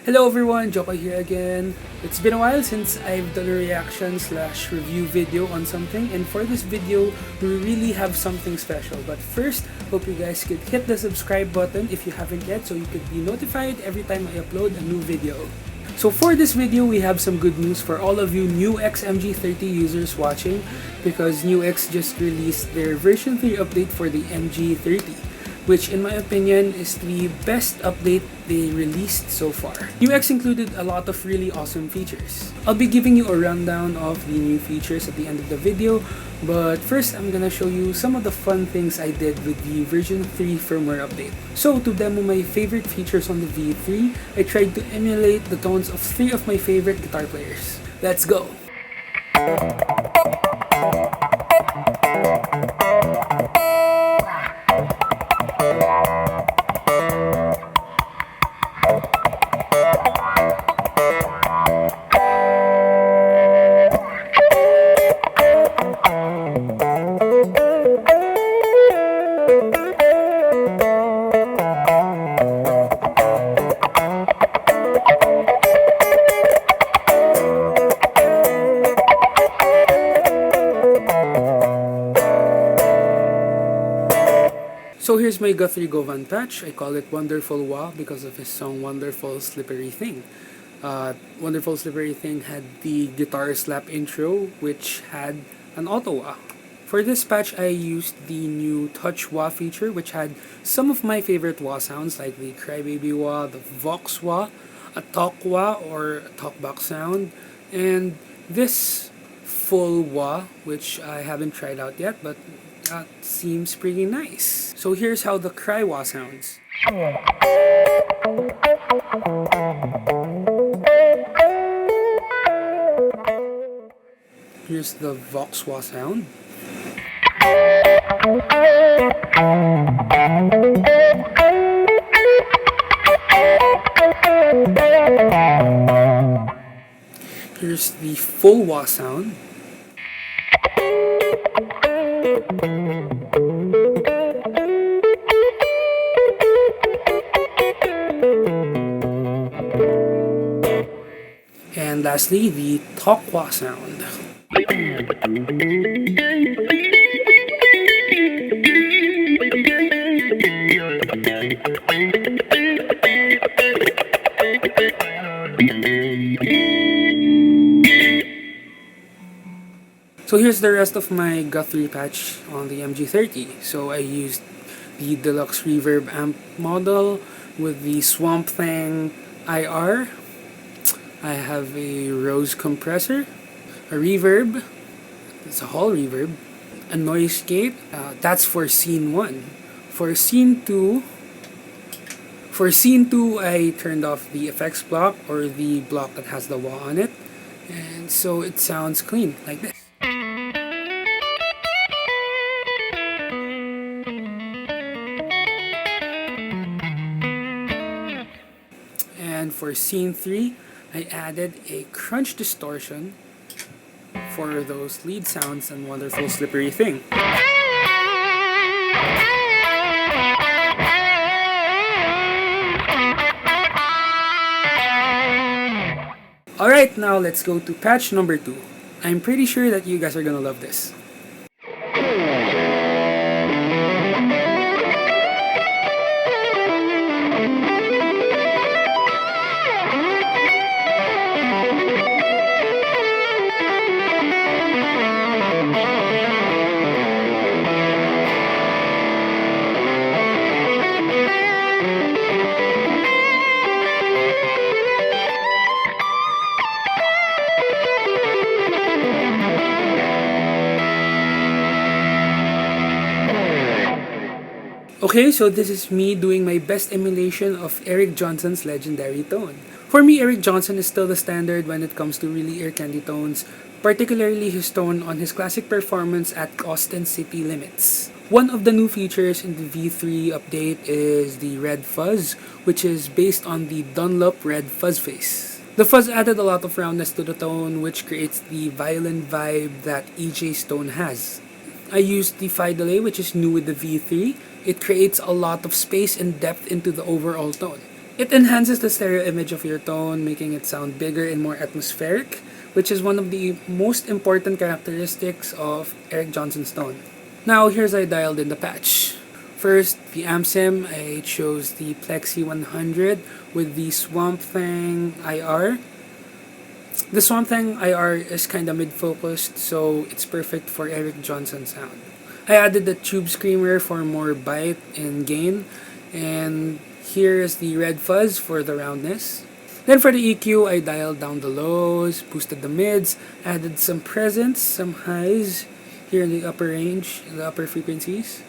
Hello everyone, Joko here again. It's been a while since I've done a reaction slash review video on something, and for this video, we really have something special. But first, hope you guys could hit the subscribe button if you haven't yet so you could be notified every time I upload a new video. So for this video, we have some good news for all of you NUX MG30 users watching, because NUX just released their version 3 update for the MG30, which in my opinion is the best update they released so far. NUX included a lot of really awesome features. I'll be giving you a rundown of the new features at the end of the video, but first I'm gonna show you some of the fun things I did with the version 3 firmware update. So to demo my favorite features on the V3, I tried to emulate the tones of 3 of my favorite guitar players. Let's go! So here's my Guthrie Govan patch. I call it Wonderful Wah because of his song Wonderful Slippery Thing. Wonderful Slippery Thing had the guitar slap intro, which had an auto wah. For this patch, I used the new Touch Wah feature, which had some of my favorite wah sounds like the Crybaby Wah, the Vox Wah, a Talk Wah or a Talkbox sound, and this full wah, which I haven't tried out yet, but that seems pretty nice. So here's how the cry wah sounds. Here's the Vox Wah sound. Here's the full wah sound. And lastly, the Talk Wah sound. So here's the rest of my Guthrie patch on the MG30. So I used the deluxe reverb amp model with the Swamp Thing IR. I have a Rose compressor, a reverb, it's a hall reverb, a noise gate, that's for scene 1. For scene 2, I turned off the effects block, or the block that has the wah on it, and so it sounds clean, like this. And for scene 3, I added a crunch distortion for those lead sounds and Wonderful Slippery Thing. Alright, now let's go to patch number 2. I'm pretty sure that you guys are gonna love this. Okay, so this is me doing my best emulation of Eric Johnson's legendary tone. For me, Eric Johnson is still the standard when it comes to really ear candy tones, particularly his tone on his classic performance at Austin City Limits. One of the new features in the V3 update is the Red Fuzz, which is based on the Dunlop Red Fuzzface. The fuzz added a lot of roundness to the tone, which creates the violin vibe that EJ's tone has. I used the Phi delay, which is new with the V3. It creates a lot of space and depth into the overall tone. It enhances the stereo image of your tone, making it sound bigger and more atmospheric, which is one of the most important characteristics of Eric Johnson's tone. Now here's how I dialed in the patch. First, the amp sim, I chose the Plexi 100 with the Swamp Thing IR. The Swamp Thing IR is kinda mid-focused, so it's perfect for Eric Johnson's sound. I added the Tube Screamer for more bite and gain, and here is the Red Fuzz for the roundness. Then for the EQ, I dialed down the lows, boosted the mids, added some presence, some highs here in the upper range, the upper frequencies.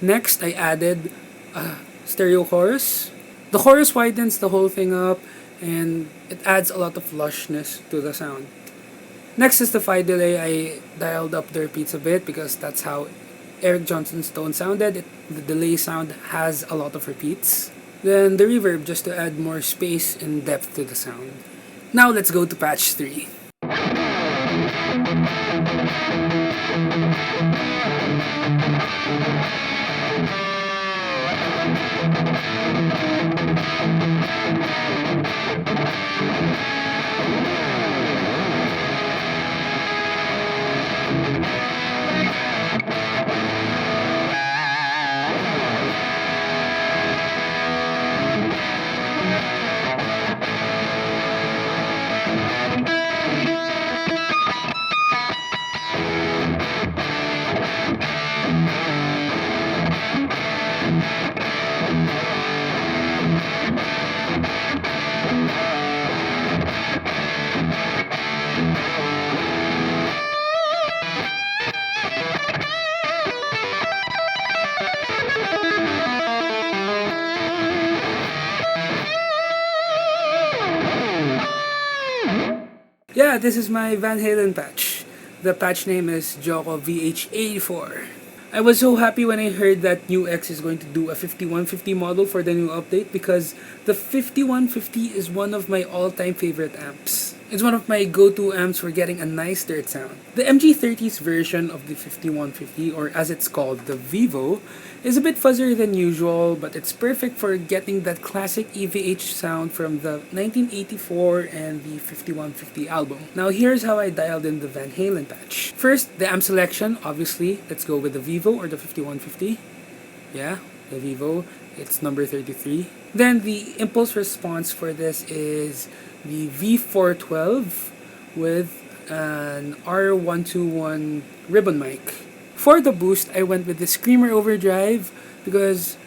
Next, I added a stereo chorus. The chorus widens the whole thing up and it adds a lot of lushness to the sound. Next is the Phi delay. I dialed up the repeats a bit because that's how Eric Johnson's tone sounded. The delay sound has a lot of repeats. Then the reverb just to add more space and depth to the sound. Now let's go to patch 3. Yeah, this is my Van Halen patch. The patch name is Joko VH84. I was so happy when I heard that NUX is going to do a 5150 model for the new update because the 5150 is one of my all-time favorite amps. It's one of my go-to amps for getting a nice dirt sound. The MG30's version of the 5150, or as it's called, the Vivo, is a bit fuzzier than usual, but it's perfect for getting that classic EVH sound from the 1984 and the 5150 album. Now here's how I dialed in the Van Halen patch. First, the amp selection, obviously, let's go with the Vivo or the 5150. Yeah, the Vivo, it's number 33. Then the impulse response for this is the V412 with an R121 ribbon mic. For the boost, I went with the Screamer Overdrive because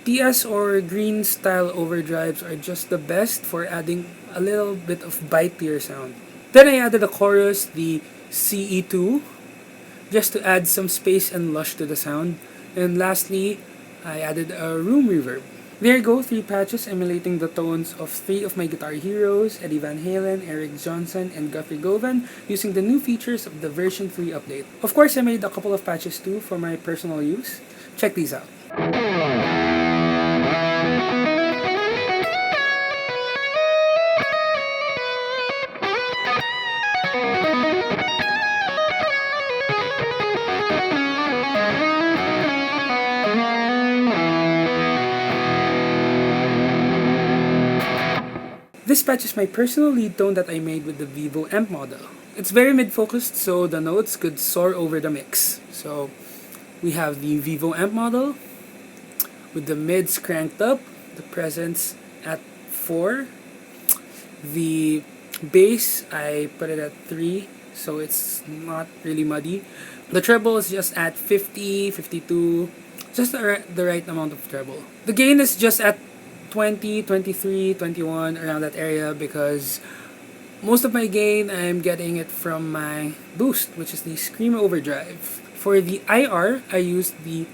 TS or green style overdrives are just the best for adding a little bit of bite to your sound. Then I added a chorus, the CE2, just to add some space and lush to the sound. And lastly, I added a room reverb. There you go, 3 patches emulating the tones of 3 of my guitar heroes, Eddie Van Halen, Eric Johnson, and Guthrie Govan, using the new features of the version 3 update. Of course, I made a couple of patches too for my personal use. Check these out. This patch is my personal lead tone that I made with the Vivo amp model. It's very mid-focused, so the notes could soar over the mix. So we have the Vivo amp model with the mids cranked up, the presence at 4. The bass, I put it at 3, so it's not really muddy. The treble is just at 50, 52, just the right amount of treble. The gain is just at 20, 23, 21, around that area because most of my gain I'm getting it from my boost, which is the Screamer Overdrive. For the IR, I used the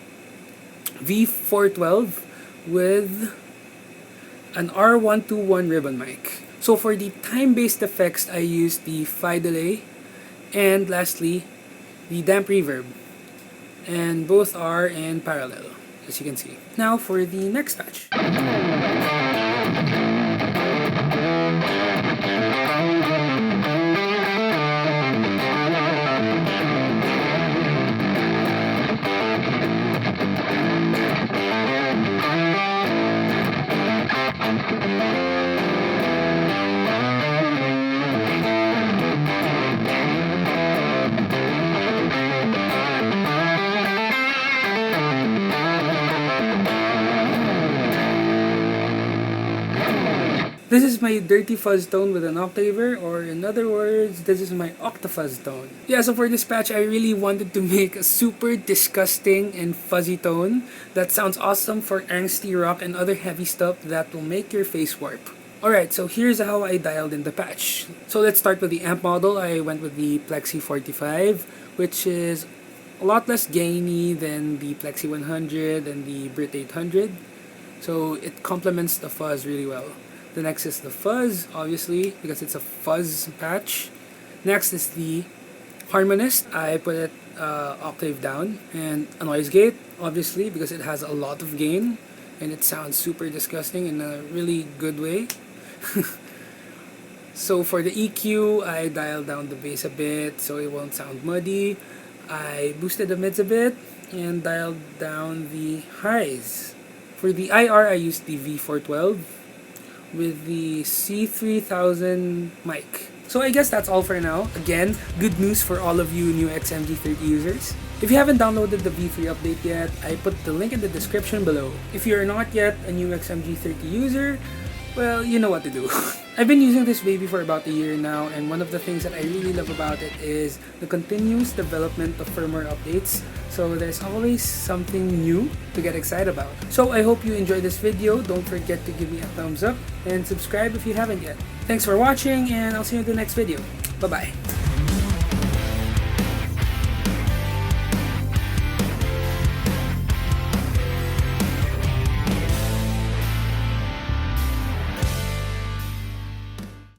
V412 with an R121 ribbon mic. So for the time-based effects, I used the Phi delay and lastly, the damp reverb. And both are in parallel, as you can see. Now for the next patch. This is my dirty fuzz tone with an octaver, or in other words, this is my octafuzz tone. Yeah, so for this patch, I really wanted to make a super disgusting and fuzzy tone that sounds awesome for angsty rock and other heavy stuff that will make your face warp. Alright, so here's how I dialed in the patch. So let's start with the amp model. I went with the Plexi 45, which is a lot less gainy than the Plexi 100 and the Brit 800. So it complements the fuzz really well. The next is the fuzz, obviously, because it's a fuzz patch. Next is the harmonist. I put it octave down. And a noise gate, obviously, because it has a lot of gain. And it sounds super disgusting in a really good way. So for the EQ, I dialed down the bass a bit so it won't sound muddy. I boosted the mids a bit and dialed down the highs. For the IR, I used the V412 with the C3000 mic. So I guess that's all for now. Again, good news for all of you NUX MG30 users. If you haven't downloaded the V3 update yet, I put the link in the description below. If you're not yet a NUX MG30 user, well, you know what to do. I've been using this baby for about a year now, and one of the things that I really love about it is the continuous development of firmware updates. So there's always something new to get excited about. So I hope you enjoyed this video. Don't forget to give me a thumbs up and subscribe if you haven't yet. Thanks for watching, and I'll see you in the next video. Bye-bye.